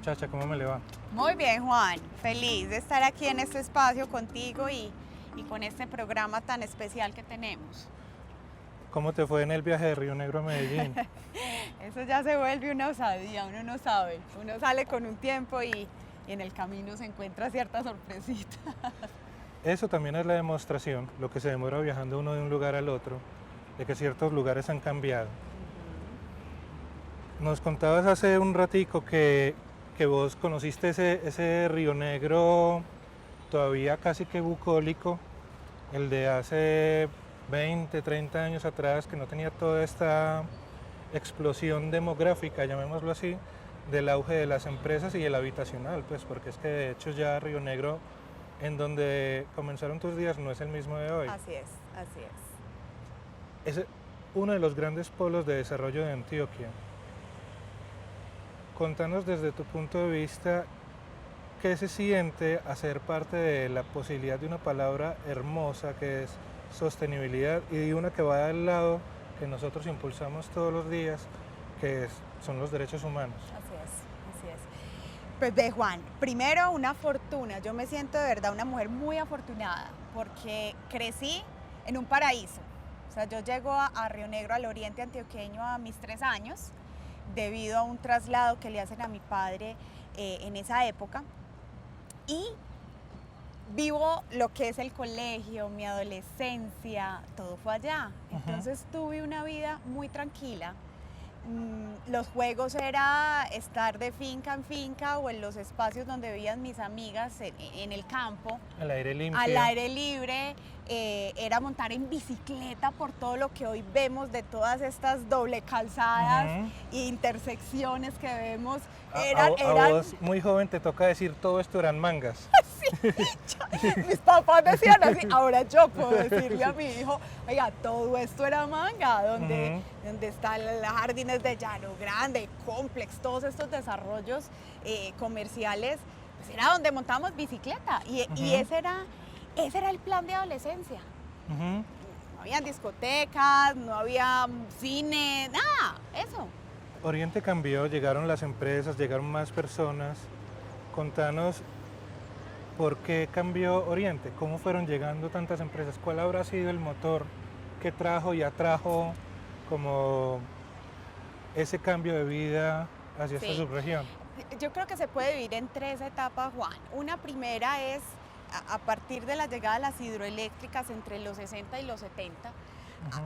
muchacha? ¿Cómo me le va? Muy bien, Juan. Feliz de estar aquí en este espacio contigo y con este programa tan especial que tenemos. ¿Cómo te fue en el viaje de Río Negro a Medellín? Eso ya se vuelve una osadía, uno no sabe. Uno sale con un tiempo y en el camino se encuentra ciertas sorpresitas. Eso también es la demostración, lo que se demora viajando uno de un lugar al otro, de que ciertos lugares han cambiado. Nos contabas hace un ratico que vos conociste ese Río Negro todavía casi que bucólico, el de hace 20, 30 años atrás, que no tenía toda esta explosión demográfica, llamémoslo así, del auge de las empresas y el habitacional, pues porque es que de hecho ya Río Negro, en donde comenzaron tus días, no es el mismo de hoy. Así es, así es. Es uno de los grandes polos de desarrollo de Antioquia. Contanos desde tu punto de vista qué se siente hacer parte de la posibilidad de una palabra hermosa que es sostenibilidad y de una que va al lado que nosotros impulsamos todos los días, que son los derechos humanos. Así es, así es. Pues ve, Juan, primero una fortuna. Yo me siento de verdad una mujer muy afortunada porque crecí en un paraíso. O sea, yo llego a Río Negro, al oriente antioqueño, a mis 3 años, debido a un traslado que le hacen a mi padre en esa época. Y vivo lo que es el colegio, mi adolescencia, todo fue allá. Entonces tuve una vida muy tranquila. Los juegos era estar de finca en finca o en los espacios donde vivían mis amigas en el campo. Al aire limpio. Al aire libre, era montar en bicicleta por todo lo que hoy vemos de todas estas doble calzadas e intersecciones que vemos. A vos, muy joven, te toca decir todo esto eran mangas. Sí, mis papás decían así, ahora yo puedo decirle a mi hijo, oiga, todo esto era manga, donde están los jardines de Llano Grande, Complex, todos estos desarrollos comerciales, pues era donde montábamos bicicleta y ese era el plan de adolescencia. No había discotecas, no había cine, nada, eso. Oriente cambió, llegaron las empresas, llegaron más personas. Contanos por qué cambió Oriente, cómo fueron llegando tantas empresas, cuál habrá sido el motor que trajo y atrajo como ese cambio de vida hacia esta subregión. Yo creo que se puede dividir en 3 etapas, Juan. Una primera es a partir de la llegada de las hidroeléctricas entre los 60 y los 70.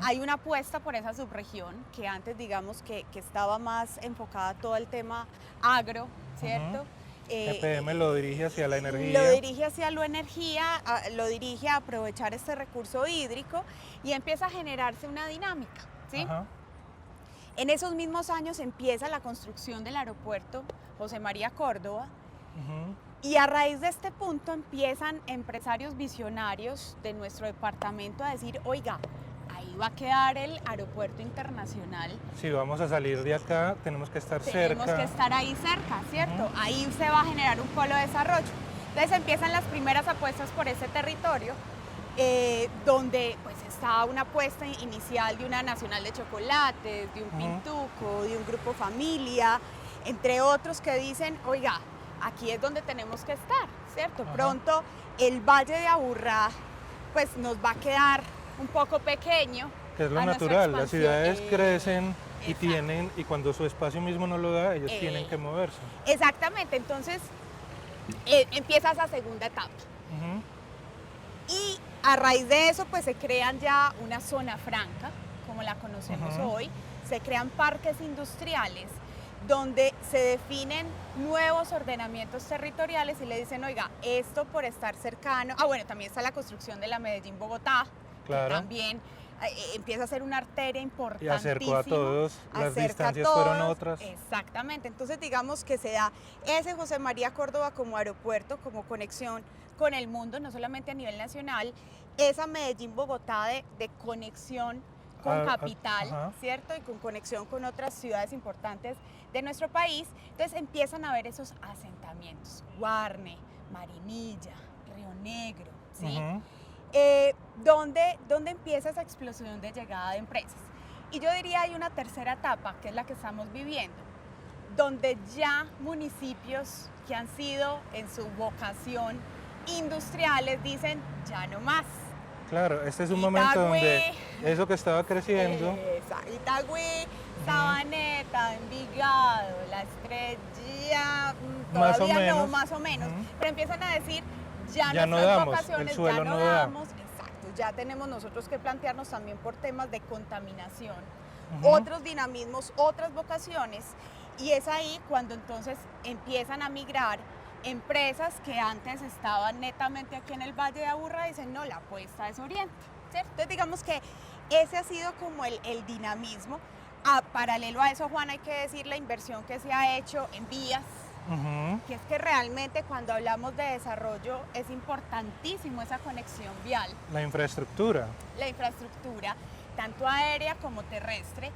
Hay una apuesta por esa subregión que antes digamos que estaba más enfocada a todo el tema agro, ¿cierto? EPM lo dirige hacia la energía. Lo dirige hacia la energía, lo dirige a aprovechar este recurso hídrico y empieza a generarse una dinámica, ¿sí? En esos mismos años empieza la construcción del aeropuerto José María Córdoba. Y a raíz de este punto empiezan empresarios visionarios de nuestro departamento a decir, oiga, ahí va a quedar el aeropuerto internacional. Si vamos a salir de acá, tenemos que estar cerca. Tenemos que estar ahí cerca, ¿cierto? Ahí se va a generar un polo de desarrollo. Entonces empiezan las primeras apuestas por ese territorio, donde pues está una apuesta inicial de una Nacional de Chocolates, de un Pintuco, de un Grupo Familia, entre otros que dicen, oiga, aquí es donde tenemos que estar, ¿cierto? Pronto el Valle de Aburrá pues nos va a quedar un poco pequeño. Que es lo natural, las ciudades crecen y cuando su espacio mismo no lo da, ellos tienen que moverse. Exactamente, entonces empieza esa segunda etapa. Y a raíz de eso pues se crean ya una zona franca, como la conocemos hoy, se crean parques industriales donde se definen nuevos ordenamientos territoriales y le dicen, oiga, esto por estar cercano, bueno, también está la construcción de la Medellín-Bogotá, claro, que también empieza a ser una arteria importantísima. Y acercó a todos, las distancias fueron otras. Exactamente, entonces digamos que se da ese José María Córdoba como aeropuerto, como conexión con el mundo, no solamente a nivel nacional, esa Medellín-Bogotá de conexión con capital, ¿cierto? Y con conexión con otras ciudades importantes de nuestro país. Entonces empiezan a haber esos asentamientos, Guarne, Marinilla, Río Negro, ¿sí? Donde empieza esa explosión de llegada de empresas. Y yo diría hay una tercera etapa, que es la que estamos viviendo, donde ya municipios que han sido en su vocación industriales dicen ya no más. Claro, este es un momento donde Itagüí, eso que estaba creciendo, Itagüí, Sabaneta, Envigado, La Estrella, más o todavía no, menos, más o menos, pero empiezan a decir ya ya no nuestras damos, vocaciones, el suelo ya no da. damos, exacto, ya tenemos nosotros que plantearnos también por temas de contaminación, Ujú. otros dinamismos, otras vocaciones, y es ahí cuando entonces empiezan a migrar empresas que antes estaban netamente aquí en el Valle de Aburrá, dicen no, la apuesta es Oriente, ¿cierto? Entonces digamos que ese ha sido como el dinamismo. Paralelo a eso, Juan, hay que decir la inversión que se ha hecho en vías, Ujú. que es que realmente cuando hablamos de desarrollo es importantísimo esa conexión vial, La infraestructura. la infraestructura, tanto aérea como terrestre,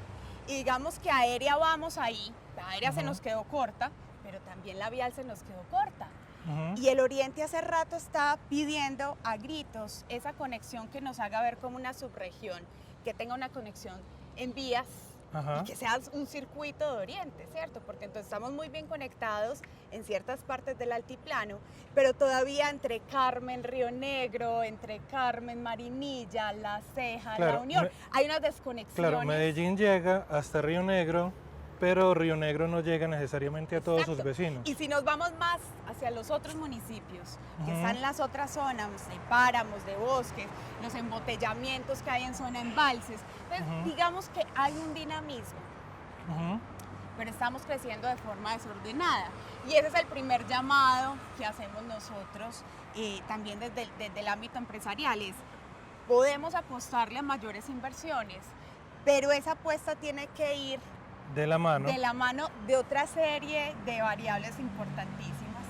y digamos que aérea vamos ahí, la aérea se nos quedó corta, pero también la vial se nos quedó corta. Ujú. Y el Oriente hace rato está pidiendo a gritos esa conexión que nos haga ver como una subregión, que tenga una conexión en vías Ajá. y que sea un circuito de Oriente, ¿cierto? Porque entonces estamos muy bien conectados en ciertas partes del altiplano, pero todavía entre Carmen, Río Negro, entre Carmen, Marinilla, La Ceja, Claro, La Unión, hay unas desconexiones. Claro, Medellín llega hasta Río Negro, pero Río Negro no llega necesariamente a todos sus Exacto. vecinos. Y si nos vamos más hacia los otros municipios, que Ujú. están en las otras zonas de páramos, de bosques, los embotellamientos que hay en zona embalses, entonces Ujú. digamos que hay un dinamismo, Ujú. pero estamos creciendo de forma desordenada. Y ese es el primer llamado que hacemos nosotros, también desde el ámbito empresarial, es podemos apostarle a mayores inversiones, pero esa apuesta tiene que ir De la mano. de la mano de otra serie de variables importantísimas.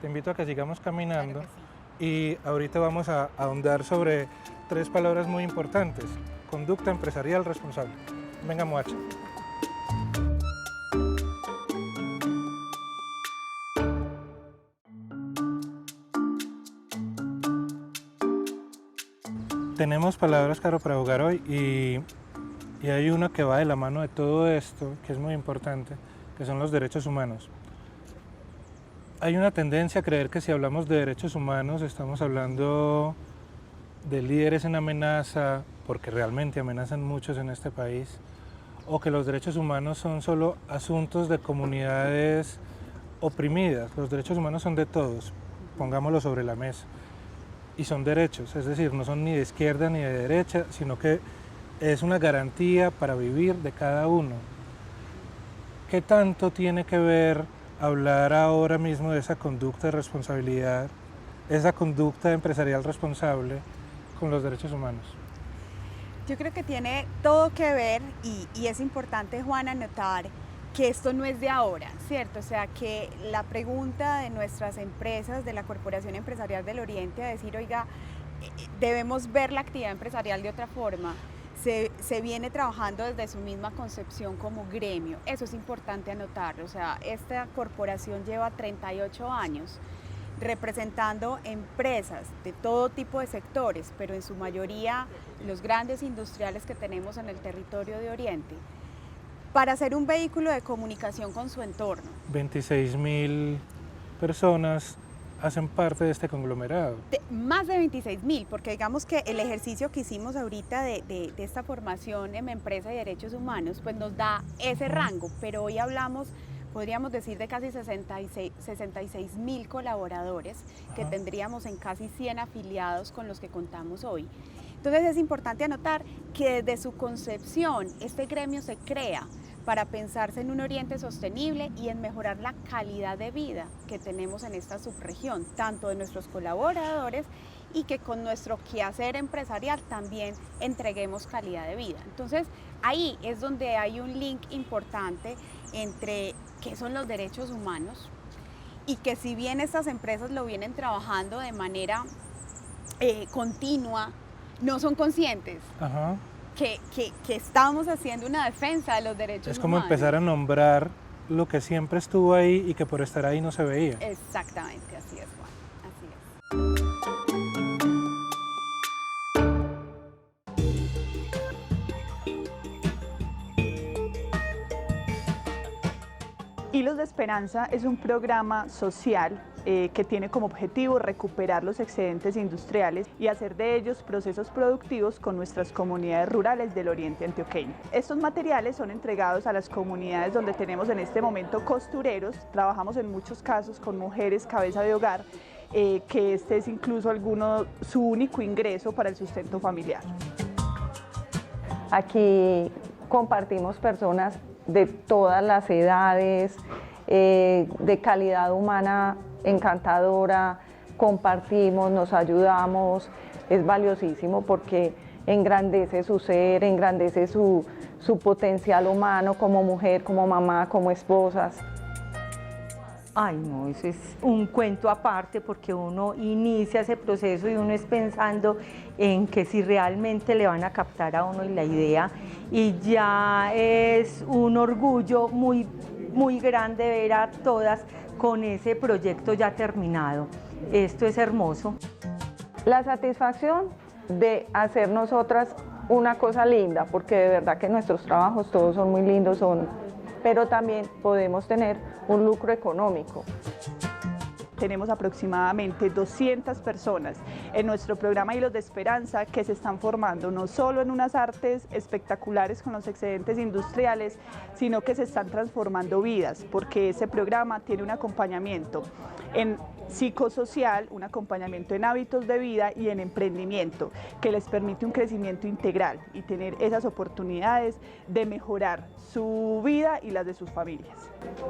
Te invito a que sigamos caminando Claro que sí. y ahorita vamos a ahondar sobre 3 palabras muy importantes. Conducta empresarial responsable. Venga, Moacha. Tenemos palabras, Caro, para jugar hoy y hay una que va de la mano de todo esto, que es muy importante, que son los derechos humanos. Hay una tendencia a creer que si hablamos de derechos humanos estamos hablando de líderes en amenaza, porque realmente amenazan muchos en este país, o que los derechos humanos son solo asuntos de comunidades oprimidas. Los derechos humanos son de todos, pongámoslo sobre la mesa. Y son derechos, es decir, no son ni de izquierda ni de derecha, sino que es una garantía para vivir de cada uno. ¿Qué tanto tiene que ver hablar ahora mismo de esa conducta de responsabilidad, esa conducta empresarial responsable con los derechos humanos? Yo creo que tiene todo que ver y es importante, Juan, anotar que esto no es de ahora, ¿cierto? O sea, que la pregunta de nuestras empresas, de la Corporación Empresarial del Oriente, a decir, oiga, debemos ver la actividad empresarial de otra forma, se viene trabajando desde su misma concepción como gremio. Eso es importante anotarlo. O sea, esta corporación lleva 38 años representando empresas de todo tipo de sectores, pero en su mayoría los grandes industriales que tenemos en el territorio de Oriente, para ser un vehículo de comunicación con su entorno. 26.000 personas hacen parte de este conglomerado. Más de 26.000, porque digamos que el ejercicio que hicimos ahorita de esta formación en empresa y derechos humanos, pues nos da ese rango, pero hoy hablamos, podríamos decir, de casi 66.000 colaboradores que tendríamos en casi 100 afiliados con los que contamos hoy. Entonces es importante anotar que desde su concepción este gremio se crea para pensarse en un Oriente sostenible y en mejorar la calidad de vida que tenemos en esta subregión, tanto de nuestros colaboradores y que con nuestro quehacer empresarial también entreguemos calidad de vida. Entonces ahí es donde hay un link importante entre qué son los derechos humanos y que si bien estas empresas lo vienen trabajando de manera continua, no son conscientes que estamos haciendo una defensa de los derechos humanos. Es como empezar a nombrar lo que siempre estuvo ahí y que por estar ahí no se veía. Exactamente, así es, Juan, así es. Hilos de Esperanza es un programa social que tiene como objetivo recuperar los excedentes industriales y hacer de ellos procesos productivos con nuestras comunidades rurales del oriente antioqueño. Estos materiales son entregados a las comunidades donde tenemos en este momento costureros. Trabajamos en muchos casos con mujeres cabeza de hogar, que este es incluso su único ingreso para el sustento familiar. Aquí compartimos personas de todas las edades, de calidad humana encantadora, compartimos, nos ayudamos, es valiosísimo porque engrandece su ser, engrandece su potencial humano como mujer, como mamá, como esposas. Ay, no, eso es un cuento aparte porque uno inicia ese proceso y uno es pensando en que si realmente le van a captar a uno la idea, y ya es un orgullo muy, muy grande ver a todas con ese proyecto ya terminado. Esto es hermoso. La satisfacción de hacer nosotras una cosa linda, porque de verdad que nuestros trabajos todos son muy lindos, pero también podemos tener un lucro económico. Tenemos aproximadamente 200 personas en nuestro programa Hilos de Esperanza que se están formando no solo en unas artes espectaculares con los excedentes industriales, sino que se están transformando vidas, porque ese programa tiene un acompañamiento en psicosocial, un acompañamiento en hábitos de vida y en emprendimiento, que les permite un crecimiento integral y tener esas oportunidades de mejorar su vida y las de sus familias.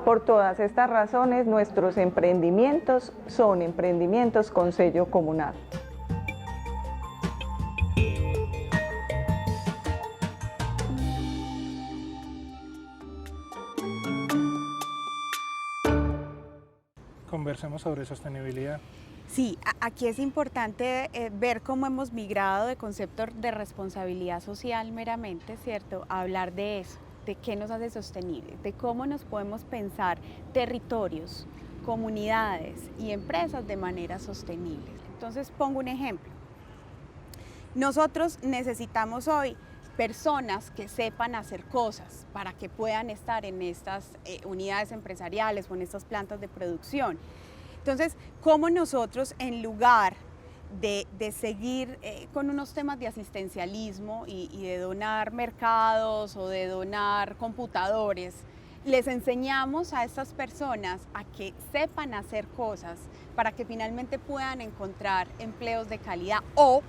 Por todas estas razones, nuestros emprendimientos son emprendimientos con sello comunal. Conversemos sobre sostenibilidad. Sí, aquí es importante ver cómo hemos migrado de conceptos de responsabilidad social meramente, ¿cierto?, a hablar de eso, de qué nos hace sostenible, de cómo nos podemos pensar territorios, comunidades y empresas de manera sostenible. Entonces pongo un ejemplo. Nosotros necesitamos hoy personas que sepan hacer cosas para que puedan estar en estas unidades empresariales o en estas plantas de producción. Entonces, ¿cómo nosotros, en lugar de seguir con unos temas de asistencialismo y de donar mercados o de donar computadores, les enseñamos a estas personas a que sepan hacer cosas para que finalmente puedan encontrar empleos de calidad o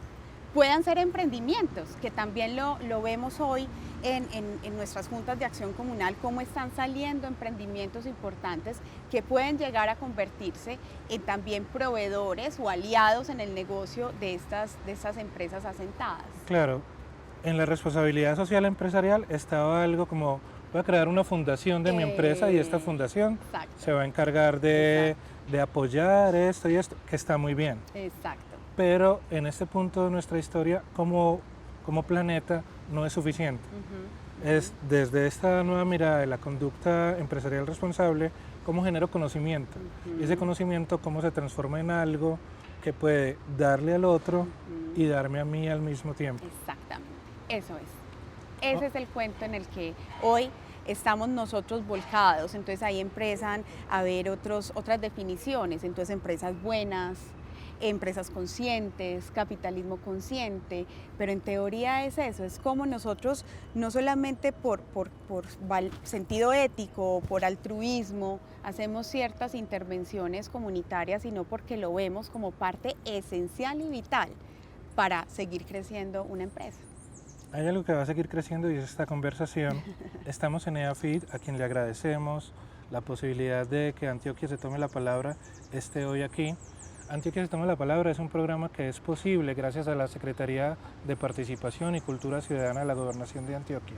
puedan ser emprendimientos, que también lo vemos hoy en nuestras juntas de acción comunal, cómo están saliendo emprendimientos importantes que pueden llegar a convertirse en también proveedores o aliados en el negocio de estas empresas asentadas. Claro, en la responsabilidad social empresarial estaba algo como, voy a crear una fundación de mi empresa y esta fundación se va a encargar de apoyar esto y esto, que está muy bien. Exacto. Pero en este punto de nuestra historia, como planeta, no es suficiente. Es desde esta nueva mirada de la conducta empresarial responsable, cómo genero conocimiento. Y ese conocimiento, cómo se transforma en algo que puede darle al otro y darme a mí al mismo tiempo. Exactamente, eso es. Ese es el cuento en el que hoy estamos nosotros volcados. Entonces ahí empiezan a haber otras definiciones. Entonces empresas buenas, empresas conscientes, capitalismo consciente, pero en teoría es eso, es como nosotros no solamente por sentido ético o por altruismo hacemos ciertas intervenciones comunitarias, sino porque lo vemos como parte esencial y vital para seguir creciendo una empresa. Hay algo que va a seguir creciendo y es esta conversación. Estamos en EAFID, a quien le agradecemos la posibilidad de que Antioquia se tome la palabra, esté hoy aquí. Antioquia se toma la palabra es un programa que es posible gracias a la Secretaría de Participación y Cultura Ciudadana de la Gobernación de Antioquia.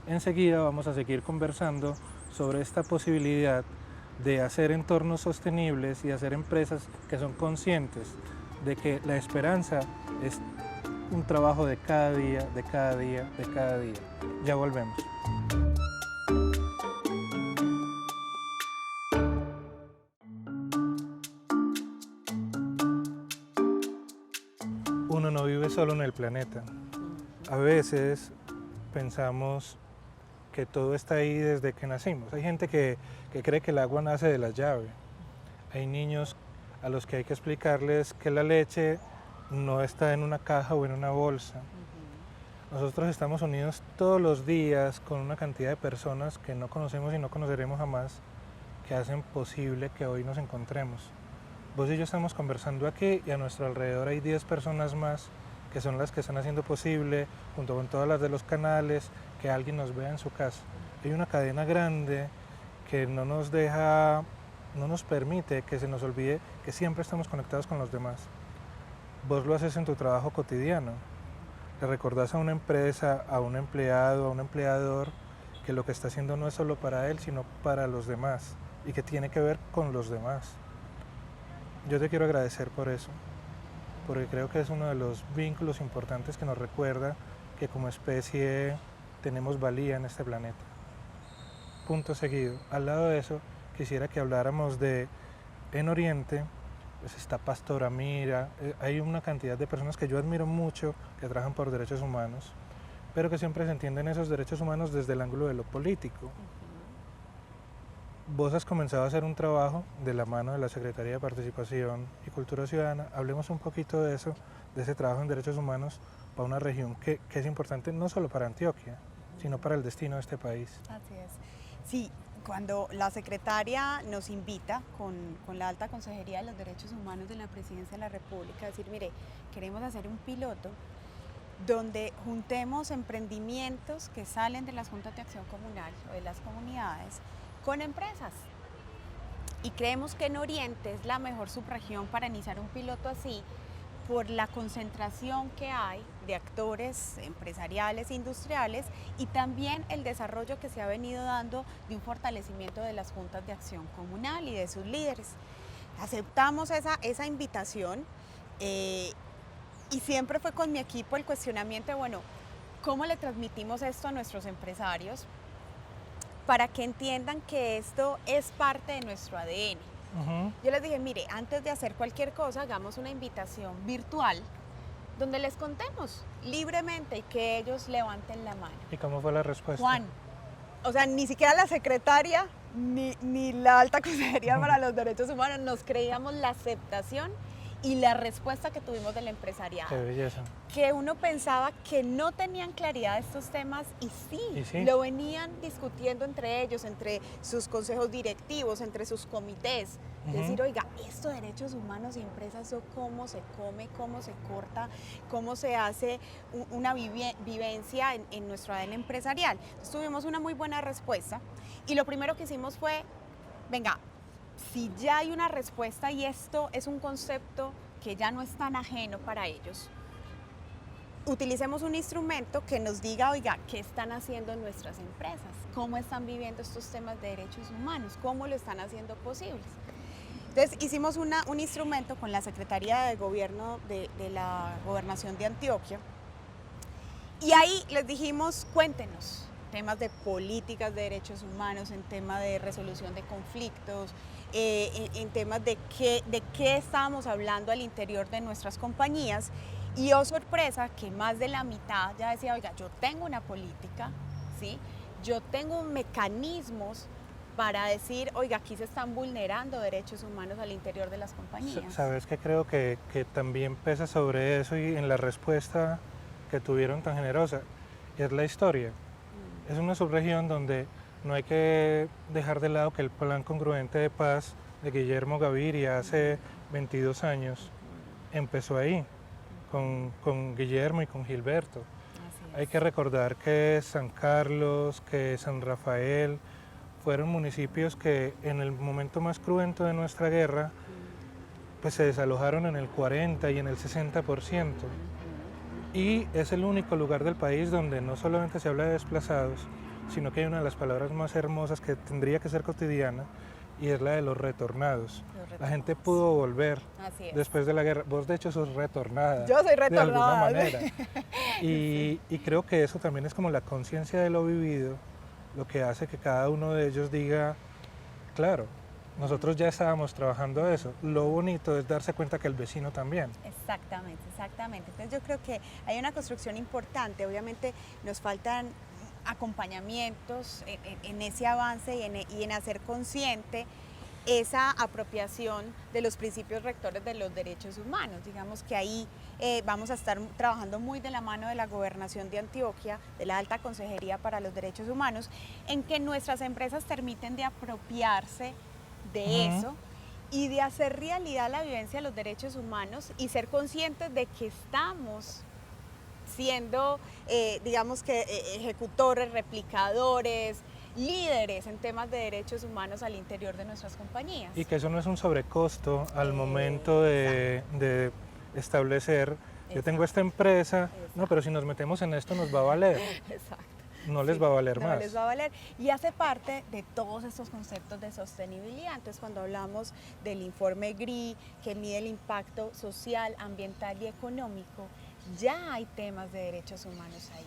Enseguida vamos a seguir conversando sobre esta posibilidad de hacer entornos sostenibles y hacer empresas que son conscientes de que la esperanza es un trabajo de cada día, de cada día, de cada día. Ya volvemos. Uno no vive solo en el planeta. A veces pensamos que todo está ahí desde que nacimos. Hay gente que cree que el agua nace de la llave. Hay niños a los que hay que explicarles que la leche no está en una caja o en una bolsa. Nosotros estamos unidos todos los días con una cantidad de personas que no conocemos y no conoceremos jamás, que hacen posible que hoy nos encontremos. Vos y yo estamos conversando aquí y a nuestro alrededor hay 10 personas más que son las que están haciendo posible, junto con todas las de los canales, que alguien nos vea en su casa. Hay una cadena grande que no nos deja, no nos permite que se nos olvide que siempre estamos conectados con los demás. Vos lo haces en tu trabajo cotidiano. Le recordás a una empresa, a un empleado, a un empleador, que lo que está haciendo no es solo para él, sino para los demás, y que tiene que ver con los demás. Yo te quiero agradecer por eso, porque creo que es uno de los vínculos importantes que nos recuerda que como especie tenemos valía en este planeta. Punto seguido. Al lado de eso, quisiera que habláramos de, en Oriente, pues está Pastor Amira, hay una cantidad de personas que yo admiro mucho, que trabajan por derechos humanos, pero que siempre se entienden esos derechos humanos desde el ángulo de lo político. Vos has comenzado a hacer un trabajo de la mano de la Secretaría de Participación y Cultura Ciudadana. Hablemos un poquito de eso, de ese trabajo en derechos humanos para una región que es importante no solo para Antioquia, sino para el destino de este país. Así es. Sí, cuando la secretaria nos invita con la Alta Consejería de los Derechos Humanos de la Presidencia de la República a decir, mire, queremos hacer un piloto donde juntemos emprendimientos que salen de las juntas de acción comunal o de las comunidades con empresas. Y creemos que en Oriente es la mejor subregión para iniciar un piloto así, por la concentración que hay de actores empresariales e industriales y también el desarrollo que se ha venido dando de un fortalecimiento de las juntas de acción comunal y de sus líderes. Aceptamos esa invitación y siempre fue con mi equipo el cuestionamiento de, bueno, ¿cómo le transmitimos esto a nuestros empresarios para que entiendan que esto es parte de nuestro ADN? Yo les dije, mire, antes de hacer cualquier cosa, hagamos una invitación virtual donde les contemos libremente y que ellos levanten la mano. ¿Y cómo fue la respuesta? Juan, o sea, ni siquiera la secretaria ni la Alta Consejería para los Derechos Humanos nos creíamos la aceptación y la respuesta que tuvimos del empresariado. Qué belleza. Que uno pensaba que no tenían claridad de estos temas y sí, lo venían discutiendo entre ellos, entre sus consejos directivos, entre sus comités. Decir, oiga, esto de derechos humanos y empresas, cómo se come, cómo se corta, cómo se hace una vivencia en nuestro ADN empresarial. Entonces, tuvimos una muy buena respuesta y lo primero que hicimos fue, venga, si ya hay una respuesta y esto es un concepto que ya no es tan ajeno para ellos, utilicemos un instrumento que nos diga, oiga, ¿qué están haciendo nuestras empresas? ¿Cómo están viviendo estos temas de derechos humanos? ¿Cómo lo están haciendo posibles? Entonces hicimos un instrumento con la Secretaría de Gobierno de la Gobernación de Antioquia y ahí les dijimos, cuéntenos temas de políticas de derechos humanos, en temas de resolución de conflictos, en temas de qué estábamos hablando al interior de nuestras compañías. Y oh sorpresa, que más de la mitad ya decía, oiga, yo tengo una política, ¿sí? Yo tengo mecanismos para decir, oiga, aquí se están vulnerando derechos humanos al interior de las compañías. ¿Sabes qué creo que también pesa sobre eso y en la respuesta que tuvieron tan generosa? Es la historia. Es una subregión donde no hay que dejar de lado que el Plan Congruente de Paz de Guillermo Gaviria hace 22 años empezó ahí, con Guillermo y con Gilberto. Hay que recordar que San Carlos, que San Rafael fueron municipios que en el momento más cruento de nuestra guerra pues se desalojaron en el 40 y en el 60%. Y es el único lugar del país donde no solamente se habla de desplazados, sino que hay una de las palabras más hermosas que tendría que ser cotidiana, y es la de los retornados. La gente pudo volver después de la guerra. Vos de hecho sos retornada. Yo soy retornada. De alguna manera. Y creo que eso también es como la conciencia de lo vivido, lo que hace que cada uno de ellos diga, claro, nosotros ya estábamos trabajando eso. Lo bonito es darse cuenta que el vecino también. Exactamente, exactamente. Entonces yo creo que hay una construcción importante. Obviamente nos faltan acompañamientos en ese avance y en hacer consciente esa apropiación de los principios rectores de los derechos humanos. Digamos que ahí vamos a estar trabajando muy de la mano de la Gobernación de Antioquia, de la Alta Consejería para los Derechos Humanos, en que nuestras empresas permiten de apropiarse de eso y de hacer realidad la vivencia de los derechos humanos y ser conscientes de que estamos siendo, digamos que, ejecutores, replicadores, líderes en temas de derechos humanos al interior de nuestras compañías. Y que eso no es un sobrecosto al momento de establecer, yo tengo esta empresa, no, pero si nos metemos en esto nos va a valer. Exacto. No les va a valer más. No les va a valer. Y hace parte de todos estos conceptos de sostenibilidad. Entonces, cuando hablamos del informe GRI, que mide el impacto social, ambiental y económico, ya hay temas de derechos humanos ahí.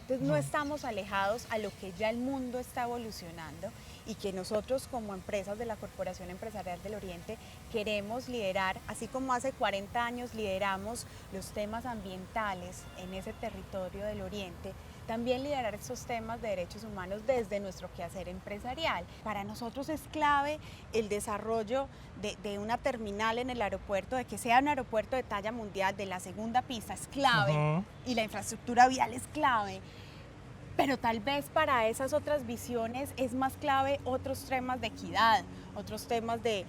Entonces, no estamos alejados a lo que ya el mundo está evolucionando y que nosotros como empresas de la Corporación Empresarial del Oriente queremos liderar, así como hace 40 años lideramos los temas ambientales en ese territorio del Oriente, también liderar estos temas de derechos humanos desde nuestro quehacer empresarial. Para nosotros es clave el desarrollo de una terminal en el aeropuerto, de que sea un aeropuerto de talla mundial, de la segunda pista, es clave, y la infraestructura vial es clave. Pero tal vez para esas otras visiones es más clave otros temas de equidad, otros temas de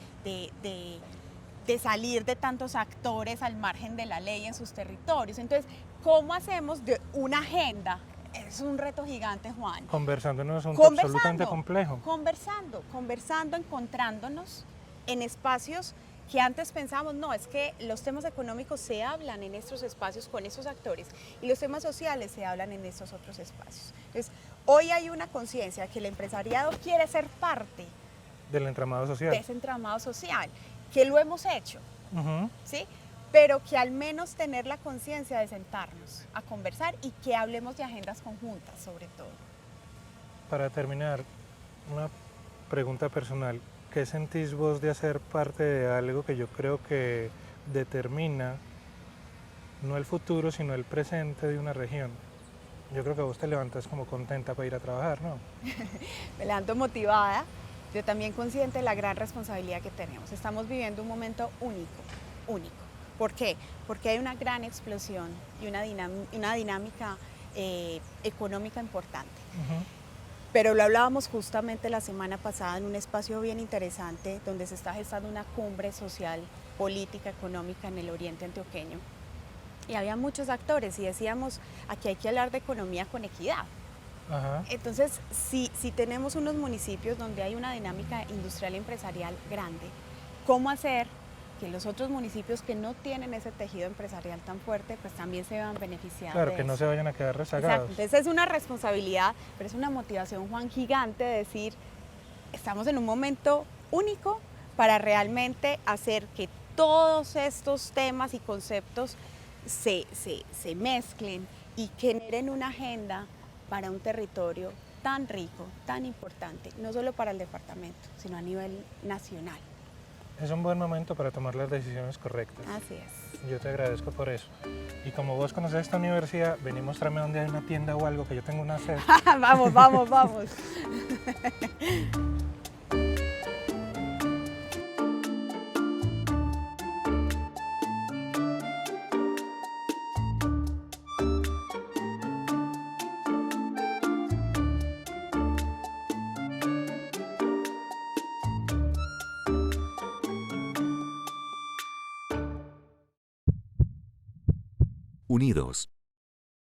salir de tantos actores al margen de la ley en sus territorios. Entonces, ¿cómo hacemos de una agenda? Es un reto gigante, Juan. Conversando no es un absolutamente complejo. Conversando, encontrándonos en espacios que antes pensábamos, no, es que los temas económicos se hablan en estos espacios con esos actores y los temas sociales se hablan en estos otros espacios. Entonces, hoy hay una conciencia que el empresariado quiere ser parte del entramado social. De ese entramado social, que lo hemos hecho, ¿sí? Pero que al menos tener la conciencia de sentarnos a conversar y que hablemos de agendas conjuntas, sobre todo. Para terminar, una pregunta personal. ¿Qué sentís vos de hacer parte de algo que yo creo que determina no el futuro, sino el presente de una región? Yo creo que vos te levantas como contenta para ir a trabajar, ¿no? Me levanto motivada, yo también consciente de la gran responsabilidad que tenemos. Estamos viviendo un momento único. ¿Por qué? Porque hay una gran explosión y una dinámica económica importante. Pero lo hablábamos justamente la semana pasada en un espacio bien interesante donde se está gestando una cumbre social, política, económica en el oriente antioqueño. Y había muchos actores y decíamos, aquí hay que hablar de economía con equidad. Entonces, si tenemos unos municipios donde hay una dinámica industrial y empresarial grande, ¿cómo hacer que los otros municipios que no tienen ese tejido empresarial tan fuerte, pues también se vean beneficiados? Claro, que no se vayan a quedar rezagados. Exacto. Entonces es una responsabilidad, pero es una motivación, Juan, gigante de decir, estamos en un momento único para realmente hacer que todos estos temas y conceptos se mezclen y generen una agenda para un territorio tan rico, tan importante, no solo para el departamento, sino a nivel nacional. Es un buen momento para tomar las decisiones correctas. Así es. Yo te agradezco por eso. Y como vos conoces esta universidad, vení, mostrarme dónde hay una tienda o algo, que yo tengo una sed. Vamos. Unidos.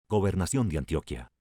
Gobernación de Antioquia.